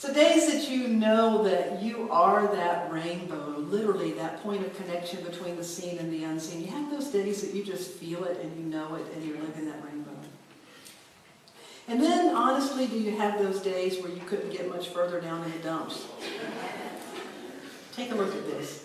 So days that you know that you are that rainbow, literally that point of connection between the seen and the unseen. You have those days that you just feel it and you know it and you're living that rainbow. And then, honestly, do you have those days where you couldn't get much further down in the dumps? Take a look at this.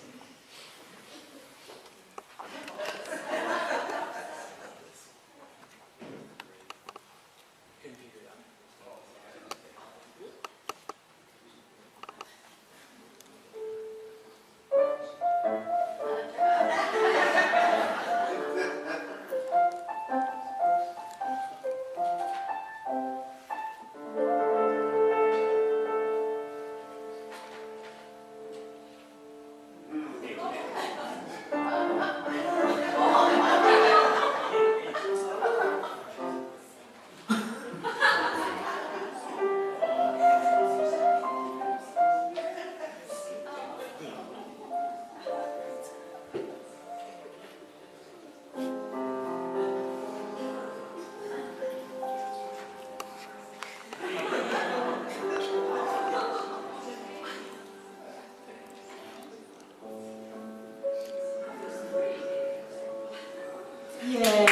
Yay!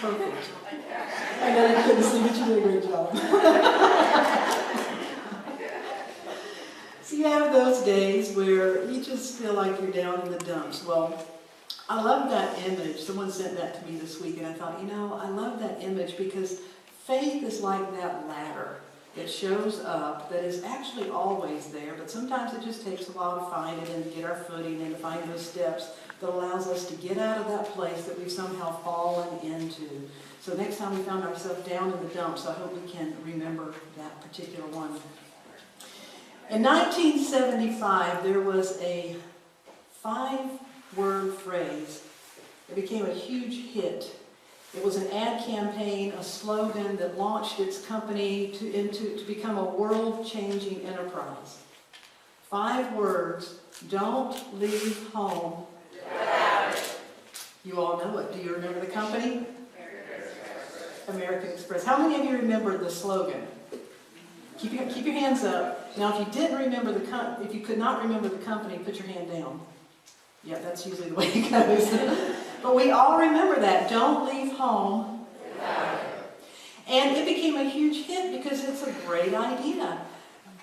Perfect. I know you couldn't see, but you did a great job. So you have those days where you just feel like you're down in the dumps. Well, I love that image. Someone sent that to me this week, and I thought, I love that image because faith is like that ladder. It shows up, that is actually always there, but sometimes it just takes a while to find it and to get our footing and to find those steps that allows us to get out of that place that we've somehow fallen into. So next time we found ourselves down in the dumps, I hope we can remember that particular one. In 1975, there was a 5-word phrase that became a huge hit. It was an ad campaign, a slogan that launched its company to become a world-changing enterprise. 5 words: don't leave home without it. You all know it. Do you remember the company? American Express. How many of you remember the slogan? Keep your hands up. Now, if you could not remember the company, put your hand down. Yeah, that's usually the way it goes. But we all remember that. Don't leave home without it. And it became a huge hit because it's a great idea.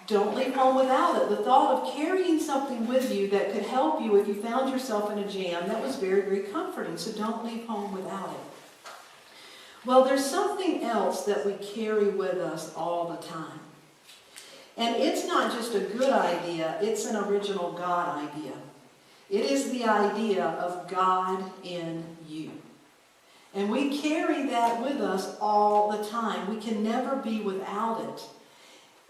Don't leave home without it. The thought of carrying something with you that could help you if you found yourself in a jam, that was very, very comforting. So don't leave home without it. Well, there's something else that we carry with us all the time. And it's not just a good idea, it's an original God idea. It is the idea of God in you. And we carry that with us all the time. We can never be without it.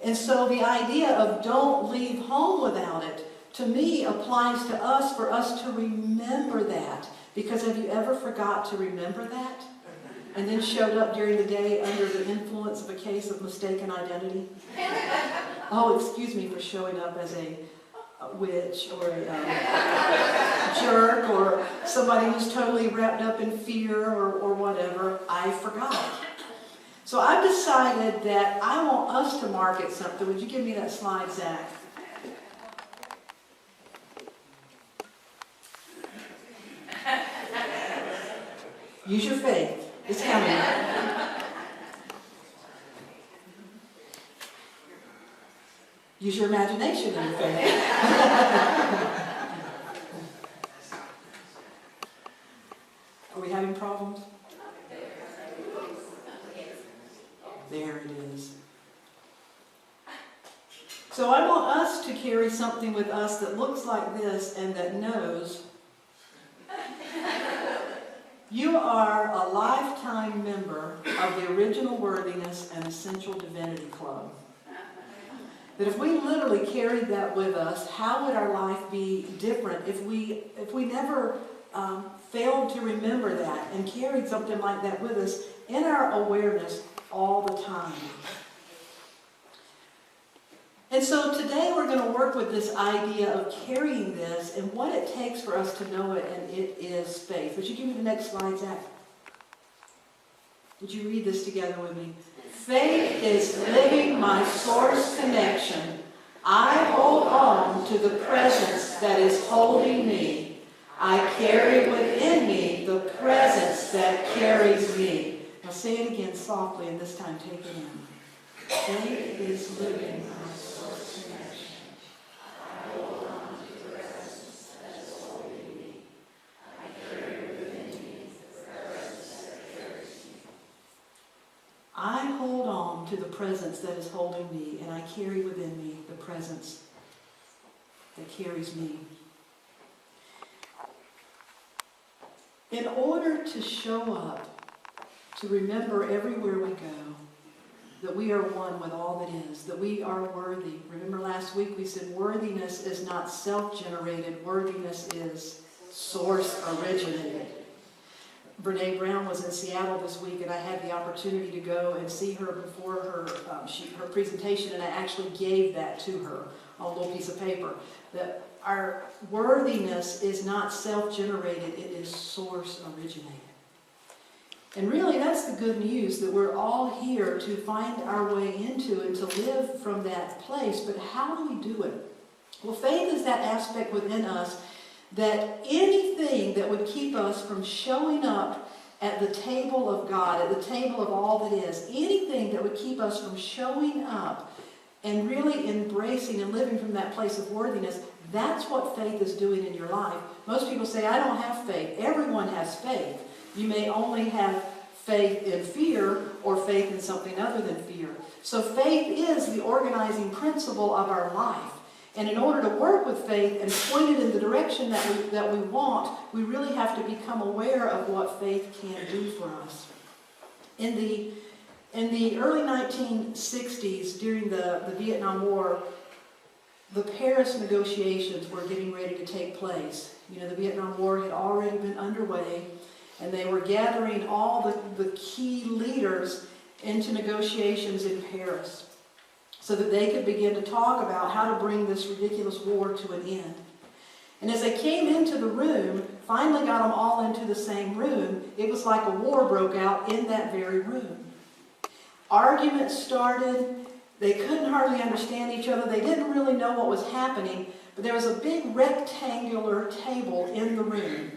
And so the idea of don't leave home without it, to me, applies to us for us to remember that. Because have you ever forgot to remember that? And then showed up during the day under the influence of a case of mistaken identity? Oh, excuse me for showing up as a witch or a jerk or somebody who's totally wrapped up in fear or whatever. I forgot. So I've decided that I want us to market something. Would you give me that slide, Zach? Use your faith. It's coming. Use your imagination and your faith. Are we having problems? There it is. So I want us to carry something with us that looks like this and that knows you are a lifetime member of the Original Worthiness and Essential Divinity Club. That if we literally carried that with us, how would our life be different if we never failed to remember that and carried something like that with us in our awareness all the time? And so today we're going to work with this idea of carrying this and what it takes for us to know it, and it is faith. Would you give me the next slide, Zach? Would you read this together with me? Faith is living my source connection. I hold on to the presence that is holding me. I carry within me the presence that carries me. Now say it again softly, and this time take it in. Faith is living my source connection. I hold on to the presence that is holding me. I carry within me the presence that carries me. I hold on to the presence that is holding me, and I carry within me the presence that carries me. In order to show up, to remember everywhere we go, that we are one with all that is, that we are worthy. Remember last week we said worthiness is not self-generated, worthiness is source-originated. Brene Brown was in Seattle this week, and I had the opportunity to go and see her before her presentation, and I actually gave that to her on a little piece of paper. That our worthiness is not self-generated, it is source-originated. And really, that's the good news, that we're all here to find our way into and to live from that place. But how do we do it? Well, faith is that aspect within us that anything that would keep us from showing up at the table of God, at the table of all that is, anything that would keep us from showing up and really embracing and living from that place of worthiness, that's what faith is doing in your life. Most people say, I don't have faith. Everyone has faith. You may only have faith in fear or faith in something other than fear. So faith is the organizing principle of our life. And in order to work with faith and point it in the direction that we want, we really have to become aware of what faith can do for us. In the early 1960s, during the Vietnam War, the Paris negotiations were getting ready to take place. You know, the Vietnam War had already been underway, and they were gathering all the key leaders into negotiations in Paris, so that they could begin to talk about how to bring this ridiculous war to an end. And as they came into the room, finally got them all into the same room, it was like a war broke out in that very room. Arguments started. They couldn't hardly understand each other. They didn't really know what was happening, but there was a big rectangular table in the room.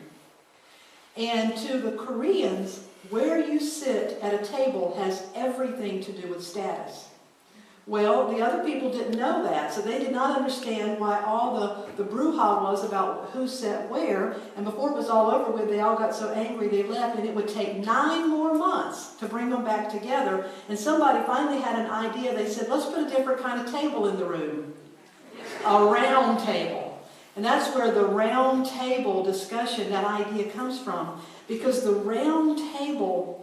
And to the Koreans, where you sit at a table has everything to do with status. Well, the other people didn't know that, so they did not understand why all the brouhaha was about who sat where. And before it was all over with, they all got so angry they left, and it would take 9 more months to bring them back together. And somebody finally had an idea. They said, let's put a different kind of table in the room, a round table. And that's where the round table discussion, that idea comes from, because the round table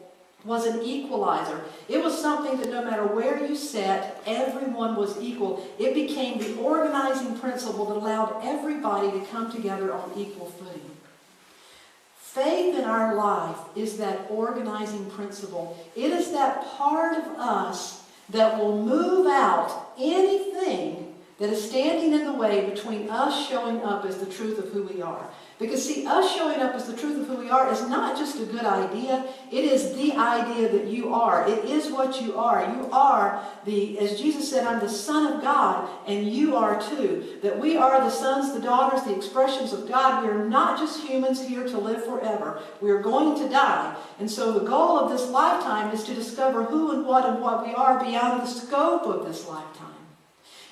was an equalizer. It was something that no matter where you sat, everyone was equal. It became the organizing principle that allowed everybody to come together on equal footing. Faith in our life is that organizing principle. It is that part of us that will move out anything that is standing in the way between us showing up as the truth of who we are. Because see, us showing up as the truth of who we are is not just a good idea. It is the idea that you are. It is what you are. You are as Jesus said, I'm the Son of God, and you are too. That we are the sons, the daughters, the expressions of God. We are not just humans here to live forever. We are going to die. And so the goal of this lifetime is to discover who and what we are beyond the scope of this lifetime.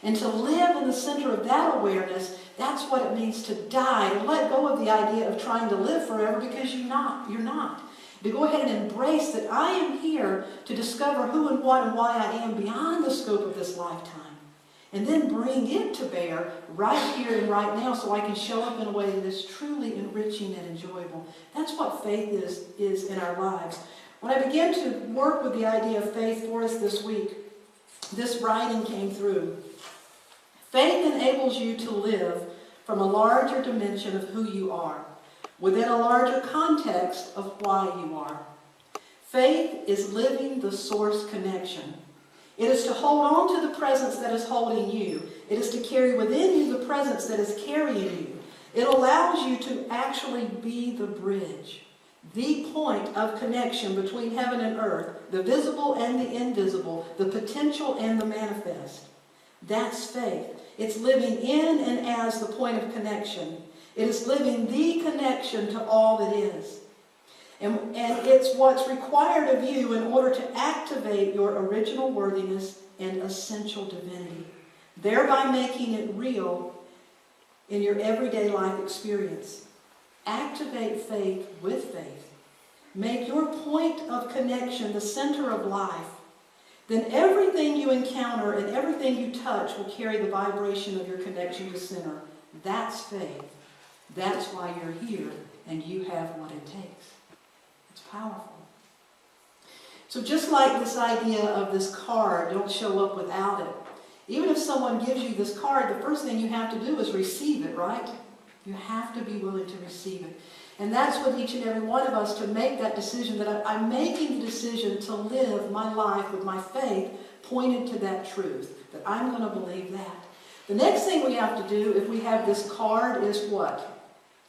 And to live in the center of that awareness, that's what it means to die, to let go of the idea of trying to live forever, because you're not. To go ahead and embrace that I am here to discover who and what and why I am beyond the scope of this lifetime. And then bring it to bear right here and right now so I can show up in a way that is truly enriching and enjoyable. That's what faith is in our lives. When I began to work with the idea of faith for us this week, this writing came through. Faith enables you to live from a larger dimension of who you are, within a larger context of why you are. Faith is living the source connection. It is to hold on to the presence that is holding you. It is to carry within you the presence that is carrying you. It allows you to actually be the bridge. The point of connection between heaven and earth, the visible and the invisible, the potential and the manifest. That's faith. It's living in and as the point of connection. It is living the connection to all that is. And it's what's required of you in order to activate your original worthiness and essential divinity, thereby making it real in your everyday life experience. Activate faith with faith. Make your point of connection the center of life. Then everything you encounter and everything you touch will carry the vibration of your connection to center. That's faith. That's why you're here and you have what it takes. It's powerful. So just like this idea of this card, don't show up without it. Even if someone gives you this card, the first thing you have to do is receive it, right? You have to be willing to receive it. And that's what each and every one of us, to make that decision, that I'm making the decision to live my life with my faith pointed to that truth, that I'm going to believe that. The next thing we have to do if we have this card is what?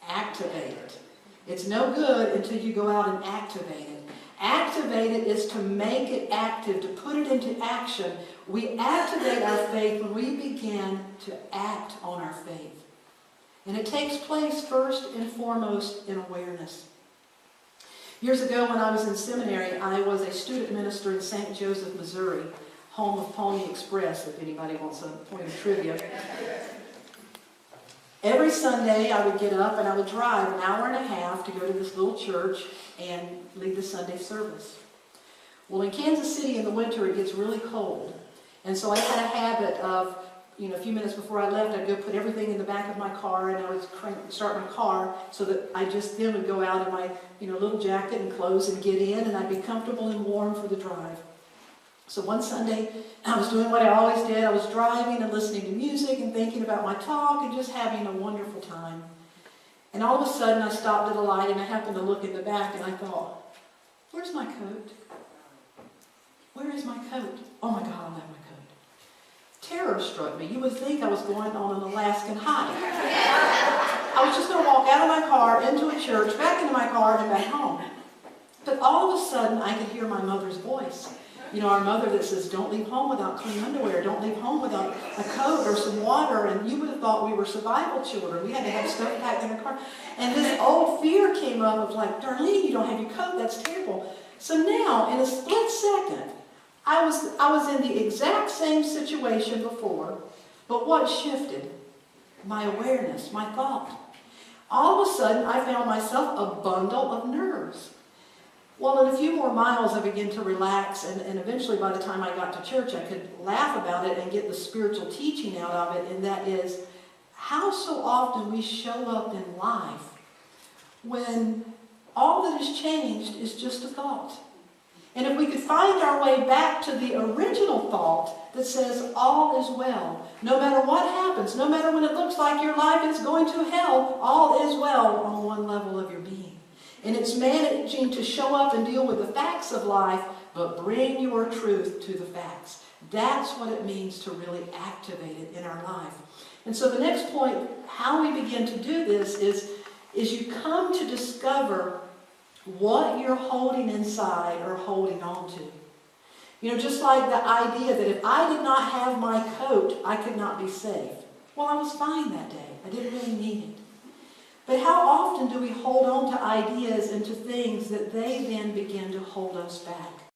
Activate it. It's no good until you go out and activate it. Activate it is to make it active, to put it into action. We activate our faith when we begin to act on our faith. And it takes place first and foremost in awareness. Years ago when I was in seminary, I was a student minister in St. Joseph, Missouri, home of Pony Express, if anybody wants a point of trivia. Every Sunday I would get up and I would drive an hour and a half to go to this little church and lead the Sunday service. Well, in Kansas City in the winter it gets really cold. And so I had a habit of, a few minutes before I left, I'd go put everything in the back of my car and I would start my car so that I just then would go out in my little jacket and clothes and get in, and I'd be comfortable and warm for the drive. So one Sunday, I was doing what I always did. I was driving and listening to music and thinking about my talk and just having a wonderful time. And all of a sudden, I stopped at a light and I happened to look in the back and I thought, where's my coat? Where is my coat? Oh my God, I left my coat. Terror struck me. You would think I was going on an Alaskan hike. I was just going to walk out of my car, into a church, back into my car, and back home. But all of a sudden, I could hear my mother's voice. Our mother that says, don't leave home without clean underwear. Don't leave home without a coat or some water. And you would have thought we were survival children. We had to have stuff packed in the car. And this old fear came up of like, Darlene, you don't have your coat. That's terrible. So now, in a split second, I was in the exact same situation before, but what shifted? My awareness, my thought. All of a sudden, I found myself a bundle of nerves. Well, in a few more miles, I began to relax, and eventually, by the time I got to church, I could laugh about it and get the spiritual teaching out of it, and that is how so often we show up in life when all that has changed is just a thought. And if we could find our way back to the original thought that says all is well, no matter what happens, no matter when it looks like your life is going to hell, all is well on one level of your being. And it's managing to show up and deal with the facts of life, but bring your truth to the facts. That's what it means to really activate it in our life. And so the next point, how we begin to do this is you come to discover what you're holding inside or holding on to. Just like the idea that if I did not have my coat, I could not be safe. Well, I was fine that day. I didn't really need it. But how often do we hold on to ideas and to things that they then begin to hold us back?